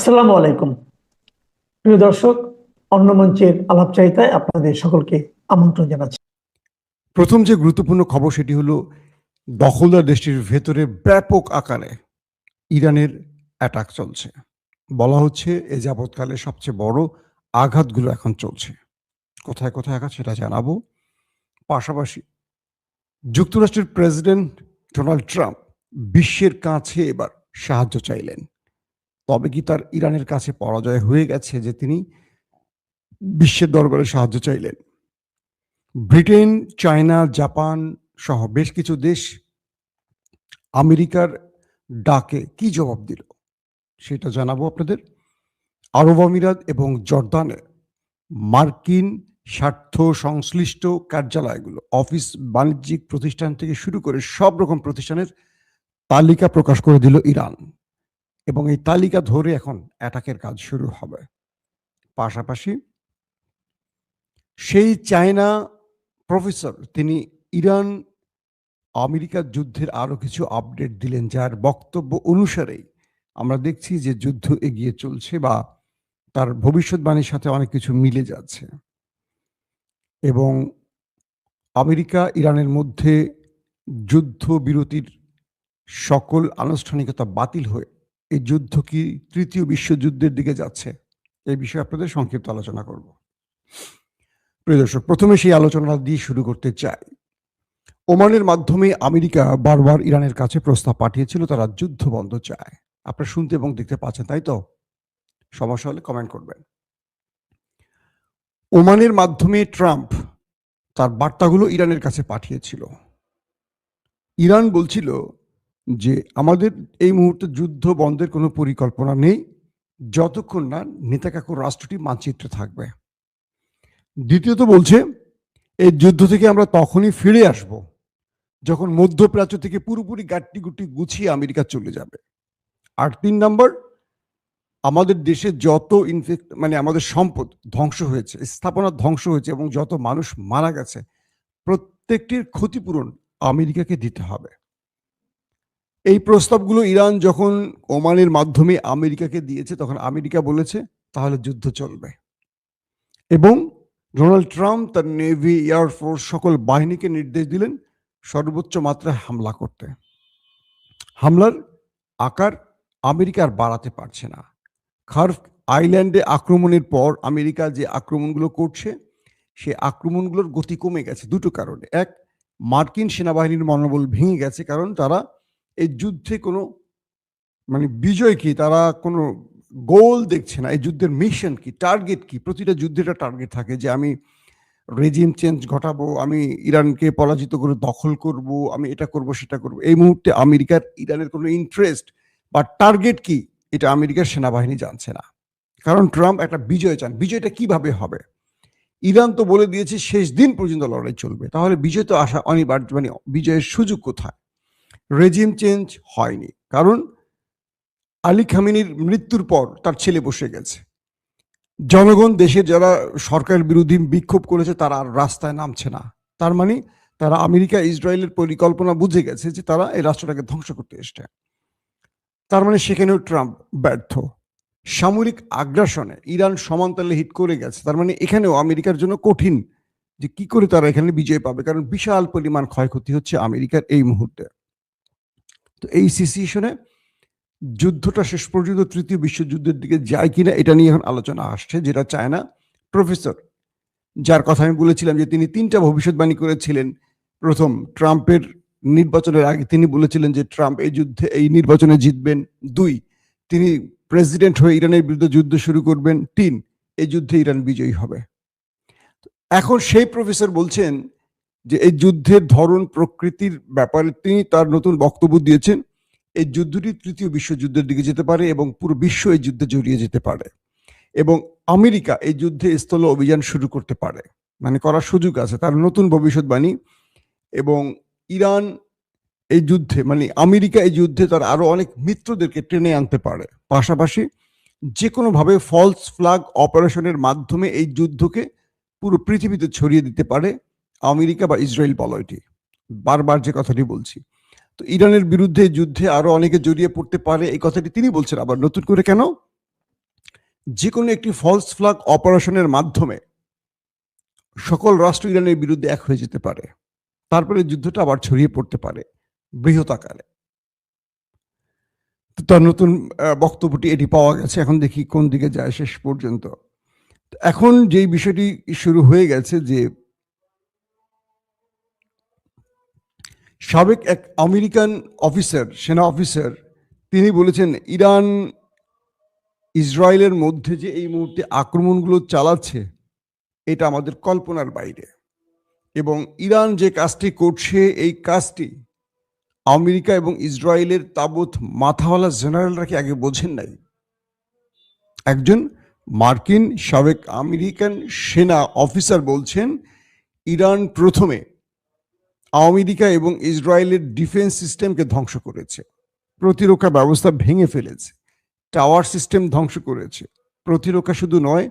আসসালামু আলাইকুম প্রিয় দর্শক, অন্য মঞ্চের আলাপচারিতায় আপনাদের সকলকে আমন্ত্রণ জানাচ্ছি। প্রথম যে গুরুত্বপূর্ণ খবর সেটি হলো দখলদার দেশটির ভেতরে ব্যাপক আকারে ইরানের অ্যাটাক চলছে। বলা হচ্ছে এ যাবৎকালে সবচেয়ে বড় আঘাতগুলো এখন চলছে। কোথায় কোথায় আঘাত সেটা জানাবো। পাশাপাশি যুক্তরাষ্ট্রের প্রেসিডেন্ট ডোনাল্ড ট্রাম্প বিশ্বের কাছে এবার সাহায্য চাইলেন। তবে কি তার ইরানের কাছে পরাজয় হয়ে গেছে যে তিনি বিশ্বের দরবারে সাহায্য চাইলেন? ব্রিটেন, চায়না, জাপান সহ বেশ কিছু দেশ আমেরিকার ডাকে কি জবাব দিল সেটা জানাবো আপনাদের। আরব আমিরাত এবং জর্দানে মার্কিন স্বার্থ সংশ্লিষ্ট কার্যালয়গুলো, অফিস, বাণিজ্যিক প্রতিষ্ঠান থেকে শুরু করে সব রকম প্রতিষ্ঠানের তালিকা প্রকাশ করে দিল ইরান, এবং এই তালিকা ধরে এখন অ্যাটাকের কাজ শুরু হবে। পাশাপাশি সেই চায়না প্রফেসর তিনি ইরান আমেরিকার যুদ্ধের আরো কিছু আপডেট দিলেন, যার বক্তব্য অনুসারেই আমরা দেখছি যে যুদ্ধ এগিয়ে চলছে বা তার ভবিষ্যৎবাণীর সাথে অনেক কিছু মিলে যাচ্ছে। এবং আমেরিকা ইরানের মধ্যে যুদ্ধ বিরতির সকল আনুষ্ঠানিকতা বাতিল হয়ে এই যুদ্ধ কি তৃতীয় বিশ্বযুদ্ধের দিকে যাচ্ছে, এই বিষয়ে আপনাদের সংক্ষিপ্ত আলোচনা করব। প্রিয় দর্শক, প্রথমে সেই আলোচনা দিয়ে শুরু করতে চাই। ওমানের মাধ্যমে আমেরিকা বারবার ইরানের কাছে প্রস্তাব পাঠিয়েছিল, তারা যুদ্ধ বন্ধ চায়। আপনারা শুনতে এবং দেখতে পাচ্ছেন, তাই তো? সমস্যা হলে কমেন্ট করবেন। ওমানের মাধ্যমে ট্রাম্প তার বার্তাগুলো ইরানের কাছে পাঠিয়েছিল। ইরান বলছিল যে আমাদের এই মুহূর্তে যুদ্ধ বন্ধের কোনো পরিকল্পনা নেই যতক্ষণ না নেতাকাকুর রাষ্ট্রটি মানচিত্রে থাকবে। দ্বিতীয়ত বলছে এই যুদ্ধ থেকে আমরা তখনই ফিরে আসব যখন মধ্যপ্রাচ্য থেকে পুরোপুরি গাট্টি গুটি গুছিয়ে আমেরিকা চলে যাবে। আর 3 নম্বর, আমাদের দেশে যত আমাদের সম্পদ ধ্বংস হয়েছে, স্থাপনা ধ্বংস হয়েছে এবং যত মানুষ মারা গেছে, প্রত্যেকটির ক্ষতিপূরণ আমেরিকাকে দিতে হবে। এই প্রস্তাবগুলো ইরান যখন ওমানের মাধ্যমে আমেরিকাকে দিয়েছে, তখন আমেরিকা বলেছে তাহলে যুদ্ধ চলবে। এবং ডোনাল্ড ট্রাম্প তার নেভি, এয়ারফোর্স সকল বাহিনীকে নির্দেশ দিলেন সর্বোচ্চ মাত্রায় হামলা করতে। হামলার আকার আমেরিকা আর বাড়াতে পারছে না। খার্ভ আইল্যান্ডে আক্রমণের পর আমেরিকা যে আক্রমণগুলো করছে, সে আক্রমণগুলোর গতি কমে গেছে দুটো কারণে। এক, মার্কিন সেনাবাহিনীর মনোবল ভেঙে গেছে, কারণ তারা এই যুদ্ধে কোনো বিজয় কি, তারা কোনো গোল দেখছে না। এই যুদ্ধের মিশন কি, টার্গেট কি? প্রতিটা যুদ্ধে একটা টার্গেট থাকে যে আমি রেজিম চেঞ্জ ঘটাবো, আমি ইরানকে পরাজিত করে দখল করব, আমি এটা করব সেটা করব। এই মুহূর্তে আমেরিকার ইরানের কোনো ইন্টারেস্ট বা টার্গেট কি, এটা আমেরিকার সেনাবাহিনী জানছে না। কারণ ট্রাম্প একটা বিজয় চান। বিজয়টা কিভাবে হবে? ইরান তো বলে দিয়েছে শেষ দিন পর্যন্ত লড়াই চলবে। তাহলে বিজয় তো আসা অনিবার্য, বিজয়ের সুযোগ কোথায়? রেজিম চেঞ্জ হয়নি, কারণ আলী খামেনির মৃত্যুর পর তার ছেলে বসে গেছে। জনগণ, দেশের যারা সরকার বিরোধী বিক্ষোভ করেছে, তারা আর রাস্তায় নামছে না। তার মানে তারা আমেরিকা ইসরায়েলের পরিকল্পনা বুঝে গেছে যে তারা এই রাষ্ট্রটাকে ধ্বংস করতে এসছে। তার মানে সেখানেও ট্রাম্প ব্যর্থ। সামরিক আগ্রাসনে ইরান সমানতালে হিট করে গেছে। তার মানে এখানেও আমেরিকার জন্য কঠিন যে কি করে তারা এখানে বিজয় পাবে, কারণ বিশাল পরিমাণ ক্ষয়ক্ষতি হচ্ছে আমেরিকার এই মুহূর্তে। তো এই সিচুয়েশনে যুদ্ধটা শেষ পর্যন্ত তৃতীয় বিশ্বযুদ্ধের দিকে যায় কিনা, এটা নিয়ে এখন আলোচনা আসছে। যেটা চায়না প্রফেসর, যার কথা আমি বলেছিলাম যে তিনি 3টা ভবিষ্যৎবাণী করেছিলেন। প্রথম, ট্রাম্পের নির্বাচনের আগে তিনি বলেছিলেন যে ট্রাম্প এই যুদ্ধে, এই নির্বাচনে জিতবেন। 2, তিনি প্রেসিডেন্ট হয়ে ইরানের বিরুদ্ধে যুদ্ধ শুরু করবেন। 3, এই যুদ্ধে ইরান বিজয়ী হবে। এখন সেই প্রফেসর বলছেন যে এই যুদ্ধের ধরন, প্রকৃতির ব্যাপারে তিনি তার নতুন বক্তব্য দিয়েছেন। এই যুদ্ধটি তৃতীয় বিশ্বযুদ্ধের দিকে যেতে পারে এবং পুরো বিশ্ব এই যুদ্ধে জড়িয়ে যেতে পারে, এবং আমেরিকা এই যুদ্ধে স্থল অভিযান শুরু করতে পারে, করার সুযোগ আছে, তার নতুন ভবিষ্যৎবাণী। এবং ইরান এই যুদ্ধে, আমেরিকা এই যুদ্ধে তার আরো অনেক মিত্রদেরকে টেনে আনতে পারে। পাশাপাশি যে কোনোভাবে ফলস ফ্ল্যাগ অপারেশনের মাধ্যমে এই যুদ্ধকে পুরো পৃথিবীতে ছড়িয়ে দিতে পারে আমেরিকা বা ইসরায়েল বলয়টি। বারবার যে কথাটি বলছি, তো ইরানের বিরুদ্ধে যুদ্ধে আরো অনেকে জড়িয়ে পড়তে পারে, এই কথাটি তিনি বলছেন। আবার নতুন করে কেন? যে কোনো একটি ফলস ফ্ল্যাগ অপারেশনের মাধ্যমে সকল রাষ্ট্র ইরানের বিরুদ্ধে এক হয়ে যেতে পারে, তারপরে যুদ্ধটা আবার ছড়িয়ে পড়তে পারে বৃহৎ আকারে। তো তার নতুন বক্তব্যটি এটি পাওয়া গেছে, এখন দেখি কোন দিকে যায় শেষ পর্যন্ত। এখন যেই বিষয়টি শুরু হয়ে গেছে যে সাবেক এক আমেরিকান অফিসার, সেনা অফিসার, তিনি বলেছেন ইরান ইসরায়েলের মধ্যে যে এই মুহূর্তে আক্রমণগুলো চালাচ্ছে এটা আমাদের কল্পনার বাইরে, এবং ইরান যে কাজটি করছে এই কাজটি আমেরিকা এবং ইসরায়েলের তাবৎ মাথাওয়ালা জেনারেলরা কি আগে বোঝেন নাই? একজন মার্কিন সাবেক আমেরিকান সেনা অফিসার বলছেন ইরান প্রথমে আমেরিকা এবং ইসরায়েলের ডিফেন্স সিস্টেমকে ধ্বংস করেছে, প্রতিরক্ষা ব্যবস্থা ভেঙে ফেলেছে, টাওয়ার সিস্টেম ধ্বংস করেছে, প্রতিরক্ষা শুধু নয়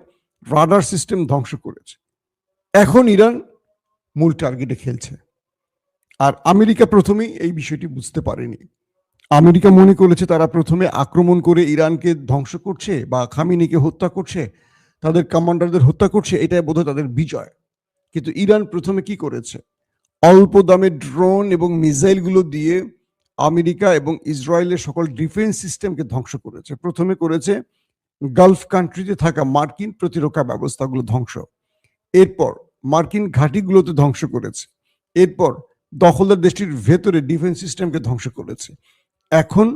রাডার সিস্টেম ধ্বংস করেছে। এখন ইরান মূল টার্গেটে খেলছে। আর আমেরিকা প্রথমেই এই বিষয়টি বুঝতে পারেনি। আমেরিকা মনে করেছে তারা প্রথমে আক্রমণ করে ইরানকে ধ্বংস করছে বা খামেনিকে হত্যা করছে, তাদের কমান্ডারদের হত্যা করছে, এটাই বোধহয় তাদের বিজয়। কিন্তু ইরান প্রথমে কি করেছে? অল্প দামে ড্রোন এবং মিসাইলগুলো দিয়ে আমেরিকা এবং ইসরায়েলের সকল ডিফেন্স সিস্টেমকে ধ্বংস করেছে। প্রথমে করেছে গালফ কান্ট্রিতে থাকা মার্কিন প্রতিরক্ষা ব্যবস্থাগুলো ধ্বংস, এরপর মার্কিন ঘাঁটিগুলোতে ধ্বংস করেছে, এরপর দখলদার দেশটির ভেতরে ডিফেন্স সিস্টেমকে ধ্বংস করেছে। এখন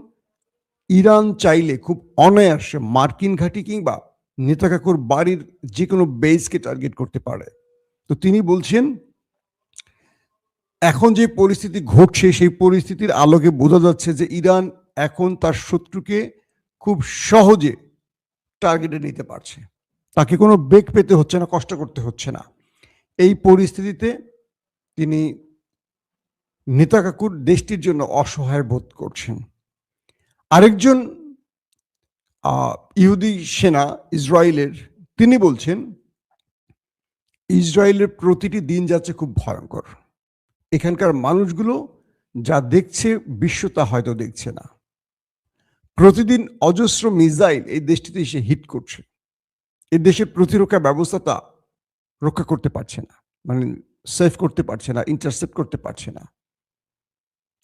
ইরান চাইলে খুব অনায়াসে মার্কিন ঘাঁটি কিংবা নেতাকাকুর বাড়ির যে কোনো বেসকে টার্গেট করতে পারে। তো তিনি বলছেন এখন যে পরিস্থিতি ঘটছে সেই পরিস্থিতির আলোকে বোঝা যাচ্ছে যে ইরান এখন তার শত্রুকে খুব সহজে টার্গেটে নিতে পারছে, তাকে কোনো বেগ পেতে হচ্ছে না, কষ্ট করতে হচ্ছে না। এই পরিস্থিতিতে তিনি নেতাকাকুর দেশটির জন্য অসহায় বোধ করছেন। আরেকজন ইহুদি সেনা ইসরায়েলের, তিনি বলছেন ইসরায়েলের প্রতিটি দিন যাচ্ছে খুব ভয়ঙ্কর, এখানকার মানুষগুলো যা দেখছে বিশ্ব তা হয়তো দেখছে না। প্রতিদিন অজস্র মিসাইল এই দেশটিতে এসে হিট করছে, এই দেশের প্রতিরক্ষা ব্যবস্থা তা রক্ষা করতে পারছে না, মানে সেভ করতে পারছে না, ইন্টারসেপ্ট করতে পারছে না।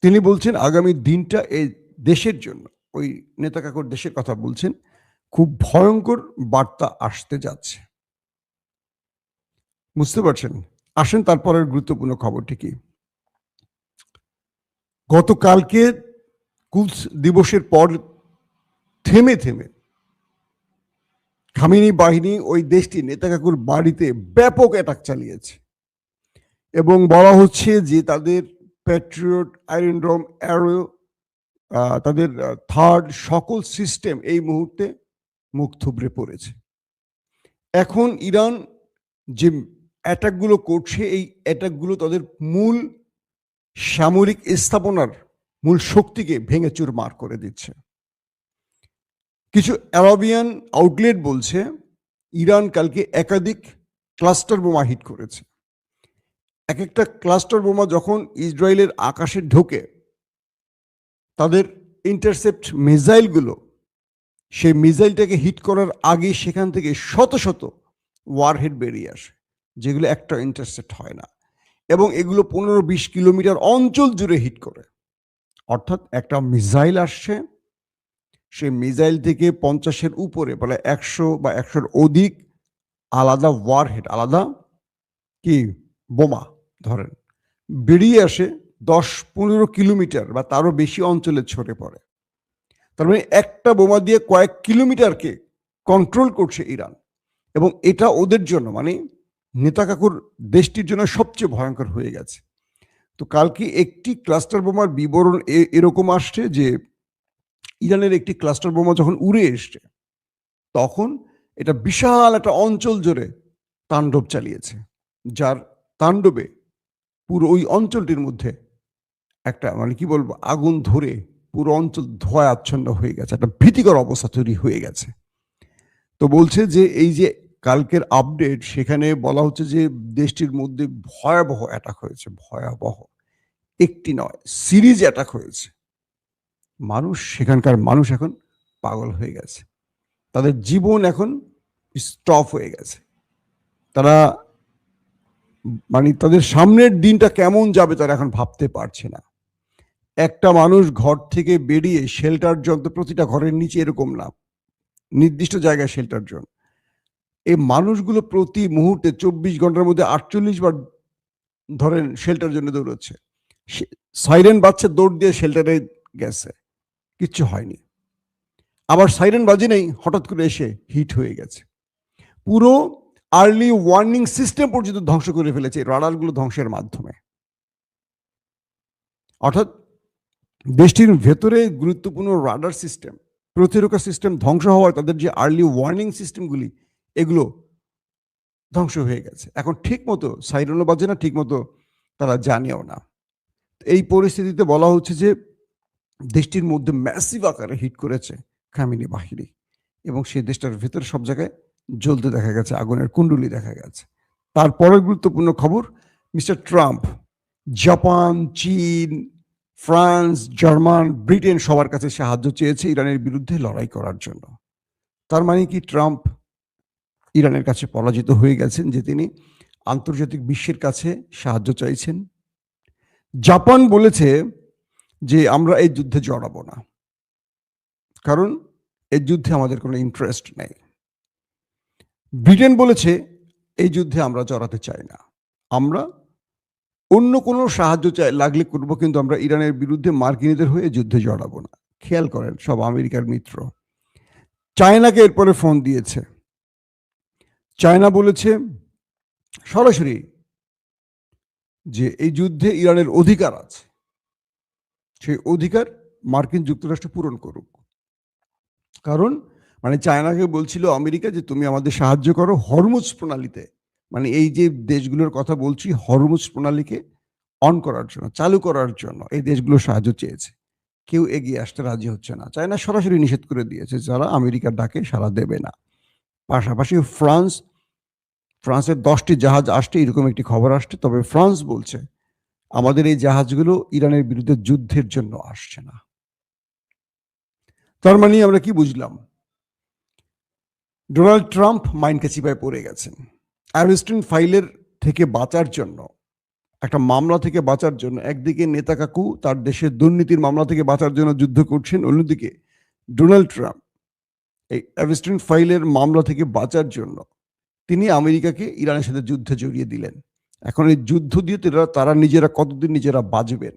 তিনি বলছেন আগামী দিনটা এই দেশের জন্য, ওই নেতা কাকুর দেশের কথা বলছেন, খুব ভয়ঙ্কর বার্তা আসতে যাচ্ছে। বুঝতে পারছেন? আসেন তারপরের গুরুত্বপূর্ণ খবরটি কি। গতকালকে কুদস দিবসের পর থেমে থেমে খামেনি বাহিনী ওই দেশটি নেতাকাকুর বাড়িতে ব্যাপক অ্যাটাক চালিয়েছে, এবং বলা হচ্ছে যে তাদের প্যাট্রিয়ট, আয়রন ডোম, অ্যারো, তাদের থার্ড সকল সিস্টেম এই মুহূর্তে মুখ থুবড়ে পড়েছে। এখন ইরান যে অ্যাটাকগুলো করছে এই অ্যাটাকগুলো তাদের মূল সামরিক স্থাপনার মূল শক্তিকে ভেঙে চুরমার করে দিচ্ছে। কিছু আরাবিয়ান আউটলেট বলছে ইরান কালকে একাধিক ক্লাস্টার বোমা হিট করেছে। এক একটা ক্লাস্টার বোমা যখন ইসরায়েলের আকাশে ঢোকে, তাদের ইন্টারসেপ্ট মিসাইলগুলো সেই মিসাইলটাকে হিট করার আগে সেখান থেকে শত শত ওয়ারহেড বেরিয়ে আসে, যেগুলো একটা ইন্টারসেপ্ট হয় না, এবং এগুলো 15-20 কিলোমিটার অঞ্চল জুড়ে হিট করে। অর্থাৎ একটা মিসাইল আসছে, সেই মিসাইল থেকে 50-এর উপরে, বলে 100 বা 100-এর অধিক আলাদা ওয়ারহেড, আলাদা কি বোমা ধরেন বেরিয়ে আসে 10-15 কিলোমিটার বা তারও বেশি অঞ্চলে ছড়ে পড়ে। তার মানে একটা বোমা দিয়ে কয়েক কিলোমিটারকে কন্ট্রোল করছে ইরান, এবং এটা ওদের জন্য, মানে নেতাকাকুর দেশটির জন্য সবচেয়ে ভয়ঙ্কর হয়ে গেছে। তো কালকে একটি ক্লাস্টার বোমার বিবরণ এরকম আসছে যে ইরানের একটি ক্লাস্টার বোমা যখন উড়ে এসছে তখন এটা বিশাল একটা অঞ্চল জুড়ে তাণ্ডব চালিয়েছে, যার তাণ্ডবে পুরো ওই অঞ্চলটির মধ্যে একটা, মানে কি বলবো, আগুন ধরে পুরো অঞ্চল ধোঁয়ায় আচ্ছন্ন হয়ে গেছে, একটা ভীতিকর অবস্থা তৈরি হয়ে গেছে। তো বলছে যে এই যে কালকের আপডেট, সেখানে বলা হচ্ছে যে দেশটির মধ্যে ভয়াবহ অ্যাটাক হয়েছে, ভয়াবহ, একটি নয়, সিরিজ অ্যাটাক হয়েছে। মানুষ, সেখানকার মানুষ এখন পাগল হয়ে গেছে, তাদের জীবন এখন স্টপ হয়ে গেছে। তারা মানে তাদের সামনের দিনটা কেমন যাবে তারা এখন ভাবতে পারছে না। একটা মানুষ ঘর থেকে বেরিয়ে শেল্টার জোন, তো প্রতিটা ঘরের নিচে এরকম না, নির্দিষ্ট জায়গায় শেল্টার জোন। এই মানুষগুলো প্রতি মুহূর্তে 24 ঘন্টার মধ্যে 48 বার ধরেন শেল্টার জন্য দৌড়চ্ছে। সাইরেন বাজছে, দৌড় দিয়ে শেল্টারে গেছে, কিচ্ছু হয়নি। আবার সাইরেন বাজে নেই, হঠাৎ করে এসে হিট হয়ে গেছে। পুরো আর্লি ওয়ার্নিং সিস্টেম পর্যন্ত ধ্বংস করে ফেলেছে রাডারগুলো ধ্বংসের মাধ্যমে। অর্থাৎ দেশটির ভেতরে গুরুত্বপূর্ণ রাডার সিস্টেম, প্রতিরক্ষা সিস্টেম ধ্বংস হওয়ায় তাদের যে আর্লি ওয়ার্নিং সিস্টেমগুলি এগুলো ধ্বংস হয়ে গেছে। এখন ঠিক মতো সাইরেনও বাজে না, ঠিক মতো তারা জানেও না। এই পরিস্থিতিতে বলা হচ্ছে যে দেশটির মধ্যে ম্যাসিভ আকারে হিট করেছে খামেনি বাহিনী, এবং সেই দেশটার ভেতরে সব জায়গায় জ্বলতে দেখা গেছে, আগুনের কুণ্ডুলি দেখা গেছে। তারপরের গুরুত্বপূর্ণ খবর, মিস্টার ট্রাম্প জাপান, চীন, ফ্রান্স, জার্মান, ব্রিটেন সবার কাছে সাহায্য চেয়েছে ইরানের বিরুদ্ধে লড়াই করার জন্য। তার মানে কি ট্রাম্প ইরানের কাছে পরাজিত হয়ে গেছেন যে তিনি আন্তর্জাতিক বিশ্বের কাছে সাহায্য চাইছেন? জাপান বলেছে যে আমরা এই যুদ্ধে জড়াবো না, কারণ এই যুদ্ধে আমাদের কোনো ইন্টারেস্ট নেই। ব্রিটেন বলেছে এই যুদ্ধে আমরা জড়াতে চাই না, আমরা অন্য কোনো সাহায্য চাই লাগলে করবো, কিন্তু আমরা ইরানের বিরুদ্ধে মার্কিনীদের হয়ে যুদ্ধে জড়াবো না। খেয়াল করেন, সব আমেরিকার মিত্র। চায়নাকে এরপরে ফোন দিয়েছে। চায়না বলেছে সরাসরি যে এই যুদ্ধে ইরানের অধিকার আছে, সেই অধিকার মার্কিন যুক্তরাষ্ট্র পূরণ করুক। কারণ মানে চায়নাকে বলছিল আমেরিকা যে তুমি আমাদের সাহায্য করো হরমুজ প্রণালীতে, মানে এই যে দেশগুলোর কথা বলছি হরমুজ প্রণালীকে অন করার জন্য, চালু করার জন্য এই দেশগুলো সাহায্য চেয়েছে। কেউ এগিয়ে আসতে রাজি হচ্ছে না। চায়না সরাসরি নিষেধ করে দিয়েছে, যারা আমেরিকার ডাকে সাড়া দেবে না। পাশাপাশি ফ্রান্সের 10টি জাহাজ আসছে, এরকম একটি খবর আসছে। তবে ফ্রান্স বলছে আমাদের এই জাহাজগুলো ইরানের বিরুদ্ধে যুদ্ধের জন্য আসছে না। তার মানে আমরা কি বুঝলাম? ডোনাল্ড ট্রাম্প মাইন্ডকে চিপায় পড়ে গেছেন। অ্যাবস্টিন ফাইলের থেকে বাঁচার জন্য, একটা মামলা থেকে বাঁচার জন্য একদিকে নেতা কাকু তার দেশের দুর্নীতির মামলা থেকে বাঁচার জন্য যুদ্ধ করছেন, অন্যদিকে ডোনাল্ড ট্রাম্প এই অ্যাবস্টিন ফাইলের মামলা থেকে বাঁচার জন্য তিনি আমেরিকাকে ইরানের সাথে যুদ্ধে জড়িয়ে দিলেন। এখন এই যুদ্ধ দিয়ে তারা নিজেরা কতদিন নিজেরা বাঁচবেন,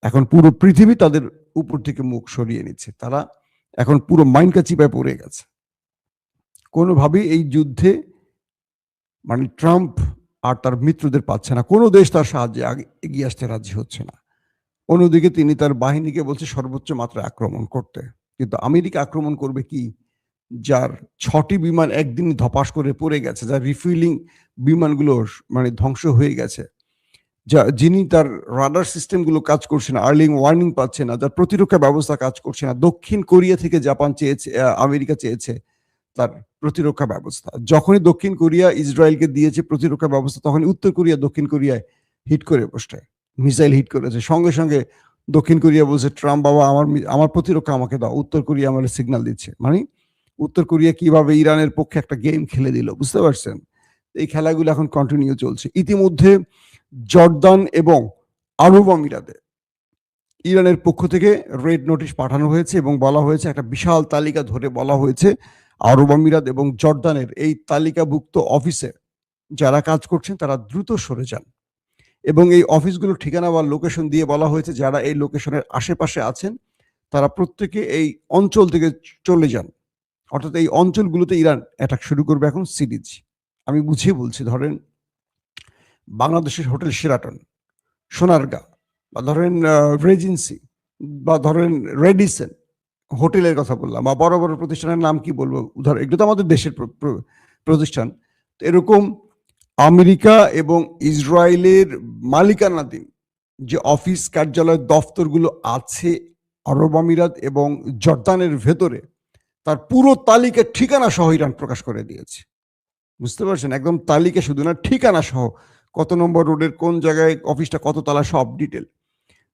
এখন পুরো পৃথিবী তাদের উপর থেকে মুখ সরিয়ে নিচ্ছে। তারা এখন পুরো মাইন্ডকে চিপায় পড়ে গেছে। কোনোভাবেই এই যুদ্ধে মানে ট্রাম্প আর তার মিত্রদের পাচ্ছে না, কোনো দেশ তার সাহায্যে এগিয়ে আসতে রাজি হচ্ছে না। অন্যদিকে তিনি তার বাহিনীকে বলছে সর্বোচ্চ মাত্রায় আক্রমণ করতে। কিন্তু আমেরিকা আক্রমণ করবে কি, যার 6টি বিমান একদিন ধপাস করে পড়ে গেছে, যার রিফুয়েলিং বিমানগুলো মানে ধ্বংস হয়ে গেছে, যিনি তার রাডার সিস্টেমগুলো কাজ করছে না, আর্লি ওয়ার্নিং পাচ্ছে না, যার প্রতিরক্ষা ব্যবস্থা কাজ করছে না। দক্ষিণ কোরিয়া থেকে জাপান চেয়েছে, আমেরিকা চেয়েছে তার প্রতিরক্ষা ব্যবস্থা। যখনই দক্ষিণ কোরিয়া ইসরায়েলকে দিয়েছে প্রতিরক্ষা ব্যবস্থা, তখনই উত্তর কোরিয়া দক্ষিণ কোরিয়ায় হিট করে বসে, মিসাইল হিট করেছে। সঙ্গে সঙ্গে দক্ষিণ কোরিয়া বলছে ট্রাম্প বাবা আমার প্রতিরক্ষা আমাকে দাও। উত্তর কোরিয়া আমার সিগন্যাল দিচ্ছে, মানে উত্তর কোরিয়া কিভাবে ইরানের পক্ষে একটা গেম খেলে দিল, বুঝতে পারছেন? এই খেলাগুলো এখন কন্টিনিউ চলছে। ইতিমধ্যে জর্দান এবং আরব আমিরাতে ইরানের পক্ষ থেকে রেড নোটিশ পাঠানো হয়েছে এবং বলা হয়েছে, একটা বিশাল তালিকা ধরে বলা হয়েছে আরব আমিরাত এবং জর্দানের এই তালিকাভুক্ত অফিসে যারা কাজ করছেন তারা দ্রুত সরে যান। এবং এই অফিসগুলোর ঠিকানা বা লোকেশন দিয়ে বলা হয়েছে যারা এই লোকেশনের আশেপাশে আছেন তারা প্রত্যেকে এই অঞ্চল থেকে চলে যান। অর্থাৎ এই অঞ্চলগুলোতে ইরান অ্যাটাক শুরু করবে এখন সিরিজ। আমি বুঝিয়ে বলছি, ধরেন বাংলাদেশের হোটেল শেরাটন, সোনারগাঁ, বা ধরেন রেজেন্সি, বা ধরেন রেডিসন হোটেলের কথা বললাম, বা বড় বড় প্রতিষ্ঠানের নাম কি বলবো, উদাহরণ এগুলো তো আমাদের দেশের প্রতিষ্ঠান। এরকম আমেরিকা এবং ইসরায়েলের মালিকানাধীন যে অফিস কার্যালয় দফতরগুলো আছে আরব আমিরাত এবং জর্দানের ভেতরে, তার পুরো তালিকা ঠিকানা সহ ইরান প্রকাশ করে দিয়েছে। বুঝতে পারছেন? একদম তালিকা শুধু না, ঠিকানা সহ, কত নম্বর রোডের কোন জায়গায় অফিসটা, কত তালা, সব ডিটেল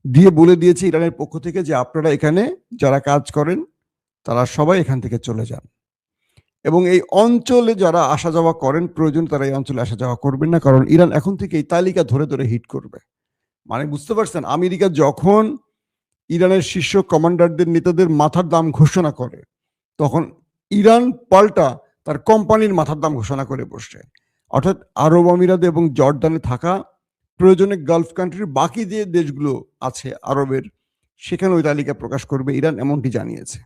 দিয়ে বলে দিয়েছে ইরানের পক্ষ থেকে যে আপনারা এখানে যারা কাজ করেন তারা সবাই এখান থেকে চলে যান। এবং এই অঞ্চলে যারা আসা যাওয়া করেন প্রয়োজন তারা এই অঞ্চলে আসা যাওয়া করবেন না, কারণ ইরান এখন থেকে এই তালিকা ধরে ধরে হিট করবে। মানে বুঝতে পারছেন, আমেরিকা যখন ইরানের শীর্ষ কমান্ডারদের নেতাদের মাথার দাম ঘোষণা করে, তখন ইরান পাল্টা তার কোম্পানির মাথার দাম ঘোষণা করে বসছে। অর্থাৎ আরব আমিরাত এবং জর্ডানে থাকা প্রয়োজনে গালফ কান্ট্রির বাকি যে দেশগুলো আছে আরবের, সেখানে ওই তালিকা প্রকাশ করবে ইরান, এমনটি জানিয়েছে।